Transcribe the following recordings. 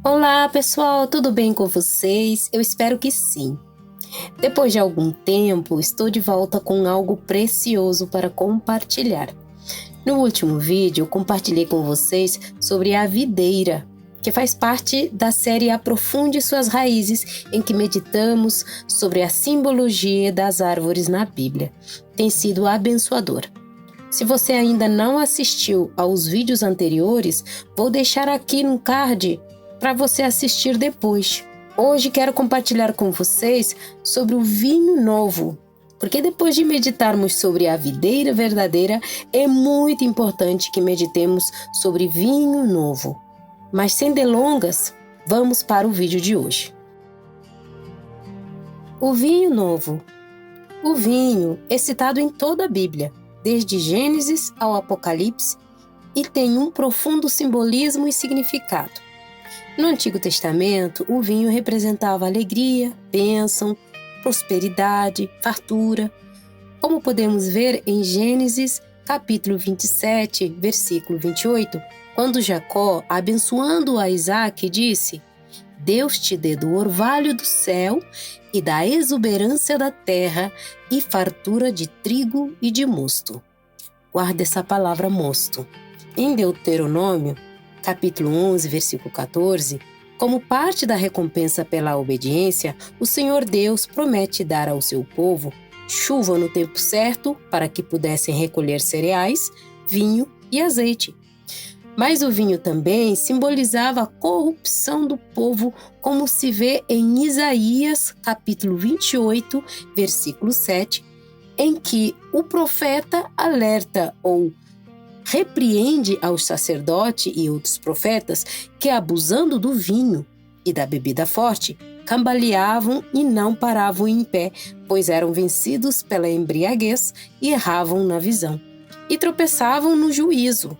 Olá, pessoal, tudo bem com vocês? Eu espero que sim. Depois de algum tempo, estou de volta com algo precioso para compartilhar. No último vídeo, eu compartilhei com vocês sobre a videira, que faz parte da série Aprofunde Suas Raízes, em que meditamos sobre a simbologia das árvores na Bíblia. Tem sido abençoador. Se você ainda não assistiu aos vídeos anteriores, vou deixar aqui no card para você assistir depois. Hoje quero compartilhar com vocês sobre o vinho novo, porque depois de meditarmos sobre a videira verdadeira, é muito importante que meditemos sobre vinho novo. Mas sem delongas, vamos para o vídeo de hoje. O vinho novo. O vinho é citado em toda a Bíblia, desde Gênesis ao Apocalipse, e tem um profundo simbolismo e significado. No Antigo Testamento, o vinho representava alegria, bênção, prosperidade, fartura. Como podemos ver em Gênesis, capítulo 27, versículo 28, quando Jacó, abençoando a Isaque, disse: Deus te dê do orvalho do céu e da exuberância da terra e fartura de trigo e de mosto. Guarda essa palavra mosto. Em Deuteronômio, capítulo 11, versículo 14, como parte da recompensa pela obediência, o Senhor Deus promete dar ao seu povo chuva no tempo certo para que pudessem recolher cereais, vinho e azeite. Mas o vinho também simbolizava a corrupção do povo, como se vê em Isaías, capítulo 28, versículo 7, em que o profeta alerta ou repreende aos sacerdotes e outros profetas que, abusando do vinho e da bebida forte, cambaleavam e não paravam em pé, pois eram vencidos pela embriaguez e erravam na visão, e tropeçavam no juízo.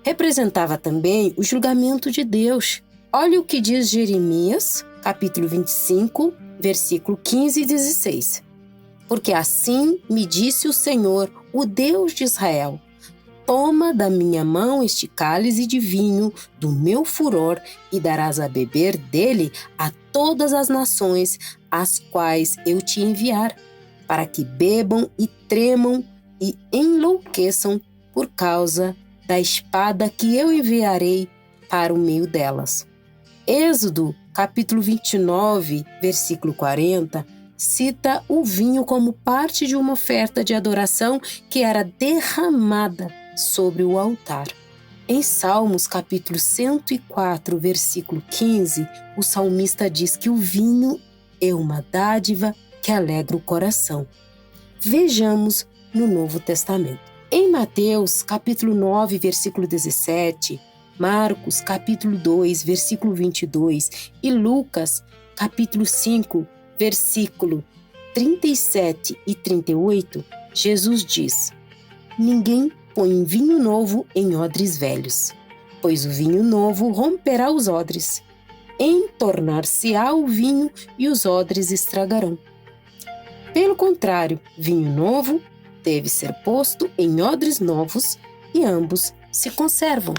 Representava também o julgamento de Deus. Olha o que diz Jeremias, capítulo 25, versículo 15 e 16. Porque assim me disse o Senhor, o Deus de Israel: Toma da minha mão este cálice de vinho do meu furor e darás a beber dele a todas as nações às quais eu te enviar, para que bebam e tremam e enlouqueçam por causa da espada que eu enviarei para o meio delas. Êxodo, capítulo 29, versículo 40, cita o vinho como parte de uma oferta de adoração que era derramada sobre o altar. Em Salmos, capítulo 104, versículo 15, o salmista diz que o vinho é uma dádiva que alegra o coração. Vejamos no Novo Testamento. Em Mateus, capítulo 9, versículo 17, Marcos, capítulo 2, versículo 22 e Lucas, capítulo 5, versículo 37 e 38, Jesus diz: Ninguém põe vinho novo em odres velhos, pois o vinho novo romperá os odres, entornar-se-á o vinho e os odres estragarão. Pelo contrário, vinho novo deve ser posto em odres novos e ambos se conservam.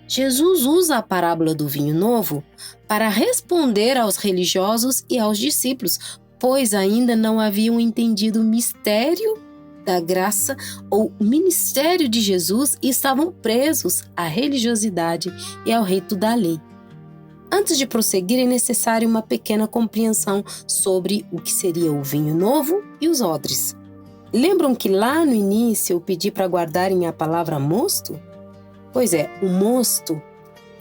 Jesus usa a parábola do vinho novo para responder aos religiosos e aos discípulos, pois ainda não haviam entendido o mistério da graça ou ministério de Jesus e estavam presos à religiosidade e ao rito da lei. Antes de prosseguir, é necessário uma pequena compreensão sobre o que seria o vinho novo e os odres. Lembram que lá no início eu pedi para guardarem a palavra mosto? Pois é, o mosto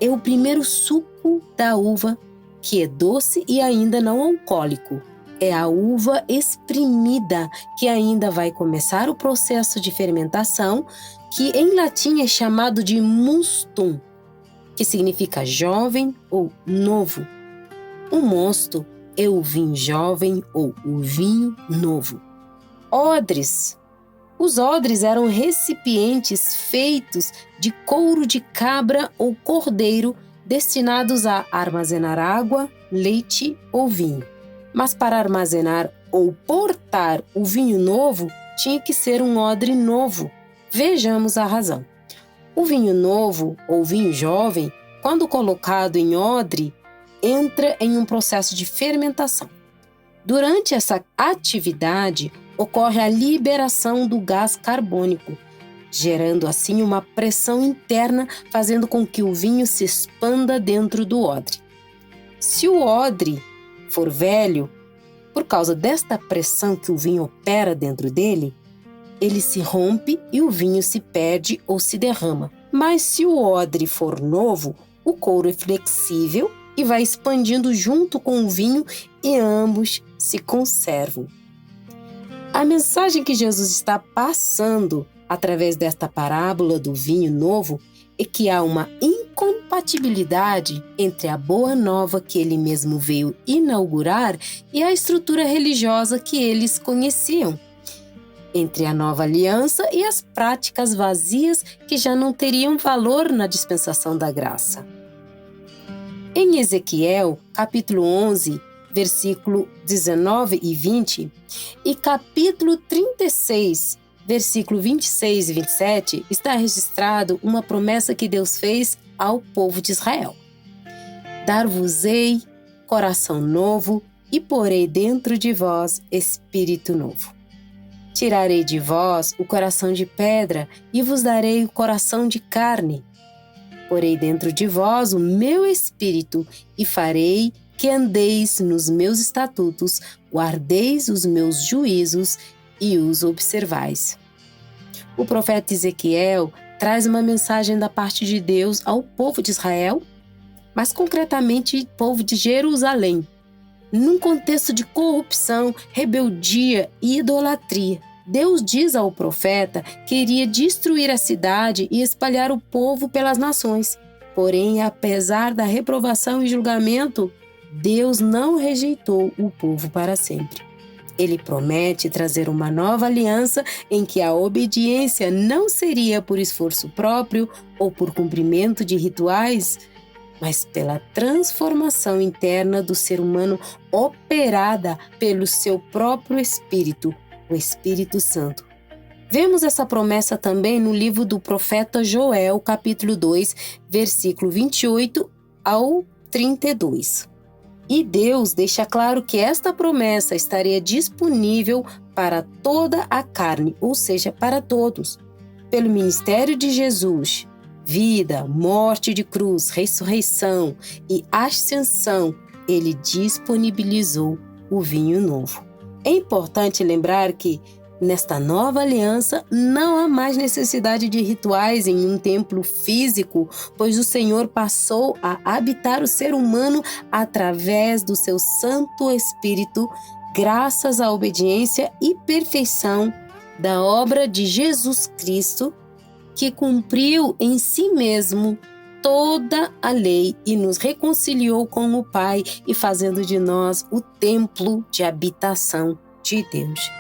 é o primeiro suco da uva, que é doce e ainda não alcoólico. É a uva exprimida que ainda vai começar o processo de fermentação, que em latim é chamado de mustum, que significa jovem ou novo. O mosto é o vinho jovem ou o vinho novo. Odres. Os odres eram recipientes feitos de couro de cabra ou cordeiro destinados a armazenar água, leite ou vinho. Mas para armazenar ou portar o vinho novo, tinha que ser um odre novo. Vejamos a razão. O vinho novo ou vinho jovem, quando colocado em odre, entra em um processo de fermentação. Durante essa atividade, ocorre a liberação do gás carbônico, gerando assim uma pressão interna, fazendo com que o vinho se expanda dentro do odre. Se o odre for velho, por causa desta pressão que o vinho opera dentro dele, ele se rompe e o vinho se perde ou se derrama. Mas se o odre for novo, o couro é flexível e vai expandindo junto com o vinho e ambos se conservam. A mensagem que Jesus está passando através desta parábola do vinho novo é que há uma incompatibilidade entre a boa nova que ele mesmo veio inaugurar e a estrutura religiosa que eles conheciam, entre a nova aliança e as práticas vazias que já não teriam valor na dispensação da graça. Em Ezequiel, capítulo 11, versículo 19 e 20, e capítulo 36, versículo 26 e 27, está registrado uma promessa que Deus fez ao povo de Israel. Dar-vos-ei coração novo e porei dentro de vós espírito novo. Tirarei de vós o coração de pedra e vos darei o coração de carne. Porei dentro de vós o meu espírito e farei que andeis nos meus estatutos, guardeis os meus juízos e os observais. O profeta Ezequiel traz uma mensagem da parte de Deus ao povo de Israel, mas concretamente povo de Jerusalém, num contexto de corrupção, rebeldia e idolatria. Deus diz ao profeta que iria destruir a cidade e espalhar o povo pelas nações. Porém, apesar da reprovação e julgamento, Deus não rejeitou o povo para sempre. Ele promete trazer uma nova aliança em que a obediência não seria por esforço próprio ou por cumprimento de rituais, mas pela transformação interna do ser humano operada pelo seu próprio Espírito, o Espírito Santo. Vemos essa promessa também no livro do profeta Joel, capítulo 2, versículo 28 ao 32. E Deus deixa claro que esta promessa estaria disponível para toda a carne, ou seja, para todos. Pelo ministério de Jesus, vida, morte de cruz, ressurreição e ascensão, ele disponibilizou o vinho novo. É importante lembrar que, nesta nova aliança, não há mais necessidade de rituais em um templo físico, pois o Senhor passou a habitar o ser humano através do seu Santo Espírito, graças à obediência e perfeição da obra de Jesus Cristo, que cumpriu em si mesmo toda a lei e nos reconciliou com o Pai e fazendo de nós o templo de habitação de Deus.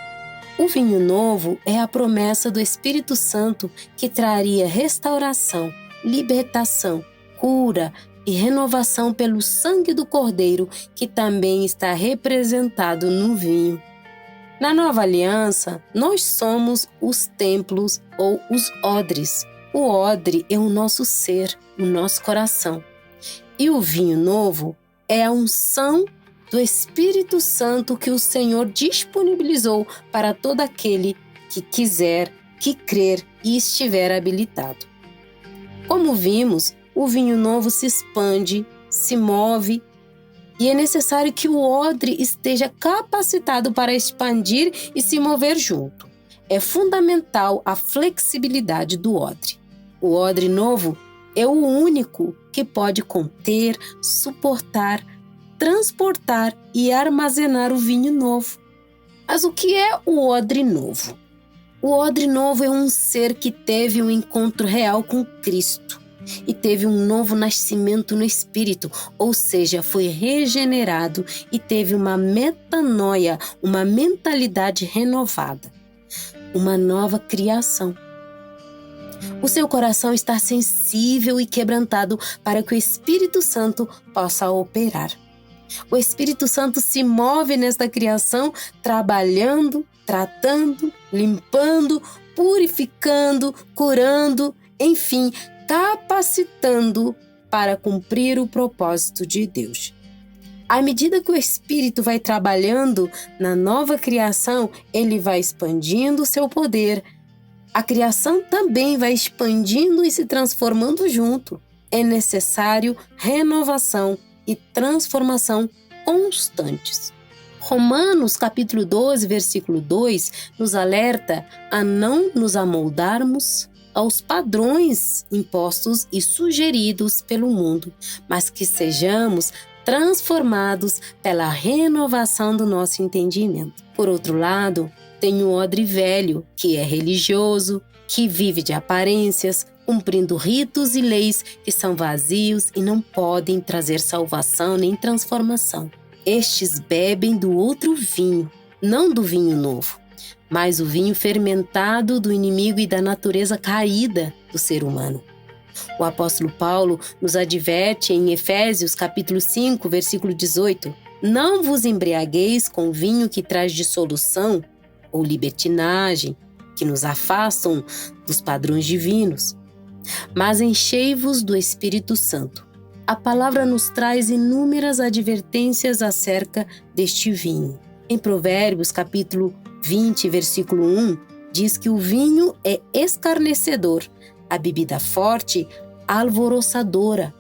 O vinho novo é a promessa do Espírito Santo que traria restauração, libertação, cura e renovação pelo sangue do Cordeiro, que também está representado no vinho. Na nova aliança, nós somos os templos ou os odres. O odre é o nosso ser, o nosso coração. E o vinho novo é a unção do Espírito Santo que o Senhor disponibilizou para todo aquele que quiser, que crer e estiver habilitado. Como vimos, o vinho novo se expande, se move, e é necessário que o odre esteja capacitado para expandir e se mover junto. É fundamental a flexibilidade do odre. O odre novo é o único que pode conter, suportar, transportar e armazenar o vinho novo. Mas o que é o odre novo? O odre novo é um ser que teve um encontro real com Cristo e teve um novo nascimento no Espírito, ou seja, foi regenerado e teve uma metanoia, uma mentalidade renovada, uma nova criação. O seu coração está sensível e quebrantado para que o Espírito Santo possa operar. O Espírito Santo se move nesta criação, trabalhando, tratando, limpando, purificando, curando, enfim, capacitando para cumprir o propósito de Deus. À medida que o Espírito vai trabalhando na nova criação, ele vai expandindo o seu poder. A criação também vai expandindo e se transformando junto. É necessário renovação e transformação constantes. Romanos capítulo 12, versículo 2, nos alerta a não nos amoldarmos aos padrões impostos e sugeridos pelo mundo, mas que sejamos transformados pela renovação do nosso entendimento. Por outro lado, tem o odre velho, que é religioso, que vive de aparências, cumprindo ritos e leis que são vazios e não podem trazer salvação nem transformação. Estes bebem do outro vinho, não do vinho novo, mas o vinho fermentado do inimigo e da natureza caída do ser humano. O apóstolo Paulo nos adverte em Efésios capítulo 5, versículo 18: não vos embriagueis com vinho que traz dissolução ou libertinagem, que nos afastam dos padrões divinos, mas enchei-vos do Espírito Santo. A palavra nos traz inúmeras advertências acerca deste vinho. Em Provérbios, capítulo 20, versículo 1, diz que o vinho é escarnecedor, a bebida forte, alvoroçadora,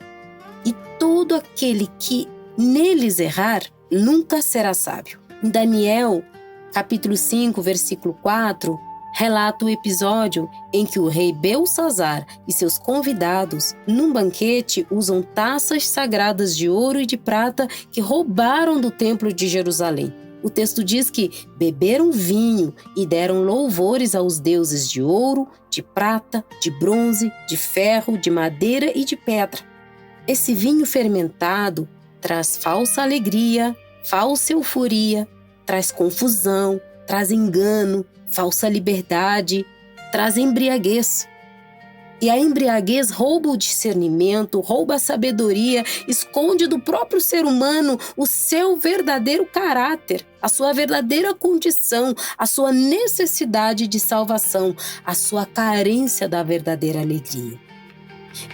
e todo aquele que neles errar nunca será sábio. Em Daniel, capítulo 5, versículo 4, relata o episódio em que o rei Belçazar e seus convidados, num banquete, usam taças sagradas de ouro e de prata que roubaram do templo de Jerusalém. O texto diz que beberam vinho e deram louvores aos deuses de ouro, de prata, de bronze, de ferro, de madeira e de pedra. Esse vinho fermentado traz falsa alegria, falsa euforia, traz confusão, traz engano, falsa liberdade, traz embriaguez. E a embriaguez rouba o discernimento, rouba a sabedoria, esconde do próprio ser humano o seu verdadeiro caráter, a sua verdadeira condição, a sua necessidade de salvação, a sua carência da verdadeira alegria.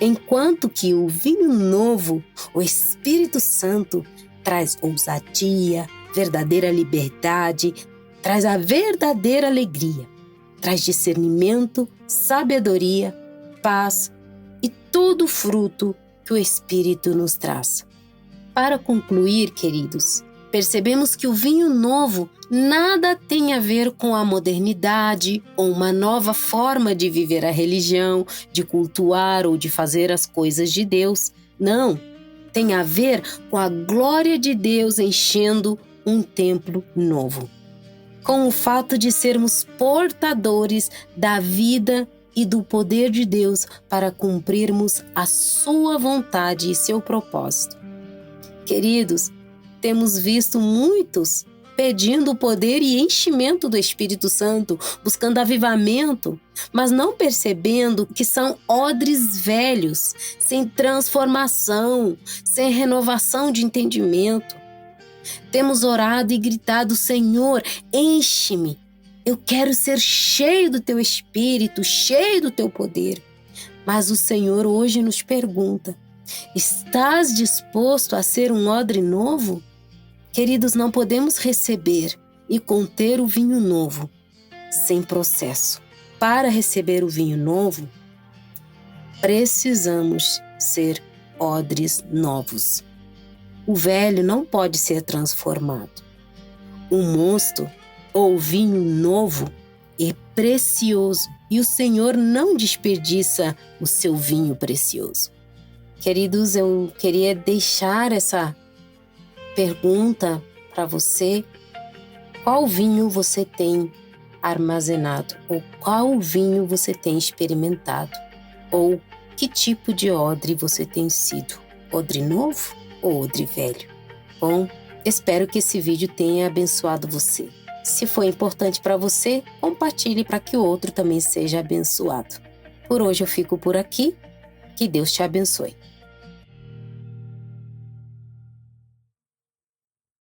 Enquanto que o vinho novo, o Espírito Santo, traz ousadia, verdadeira liberdade, traz a verdadeira alegria, traz discernimento, sabedoria, paz e todo o fruto que o Espírito nos traz. Para concluir, queridos, percebemos que o vinho novo nada tem a ver com a modernidade ou uma nova forma de viver a religião, de cultuar ou de fazer as coisas de Deus. Não, tem a ver com a glória de Deus enchendo um templo novo. Com o fato de sermos portadores da vida e do poder de Deus para cumprirmos a sua vontade e seu propósito. Queridos, temos visto muitos pedindo o poder e enchimento do Espírito Santo, buscando avivamento, mas não percebendo que são odres velhos, sem transformação, sem renovação de entendimento. Temos orado e gritado: Senhor, enche-me. Eu quero ser cheio do teu Espírito, cheio do teu poder. Mas o Senhor hoje nos pergunta: estás disposto a ser um odre novo? Queridos, não podemos receber e conter o vinho novo sem processo. Para receber o vinho novo, precisamos ser odres novos. O velho não pode ser transformado. O mosto ou vinho novo é precioso e o Senhor não desperdiça o seu vinho precioso. Queridos, eu queria deixar essa pergunta para você: qual vinho você tem armazenado? Ou qual vinho você tem experimentado? Ou que tipo de odre você tem sido? Odre novo ou odre velho? Bom, espero que esse vídeo tenha abençoado você. Se foi importante para você, compartilhe para que o outro também seja abençoado. Por hoje eu fico por aqui. Que Deus te abençoe.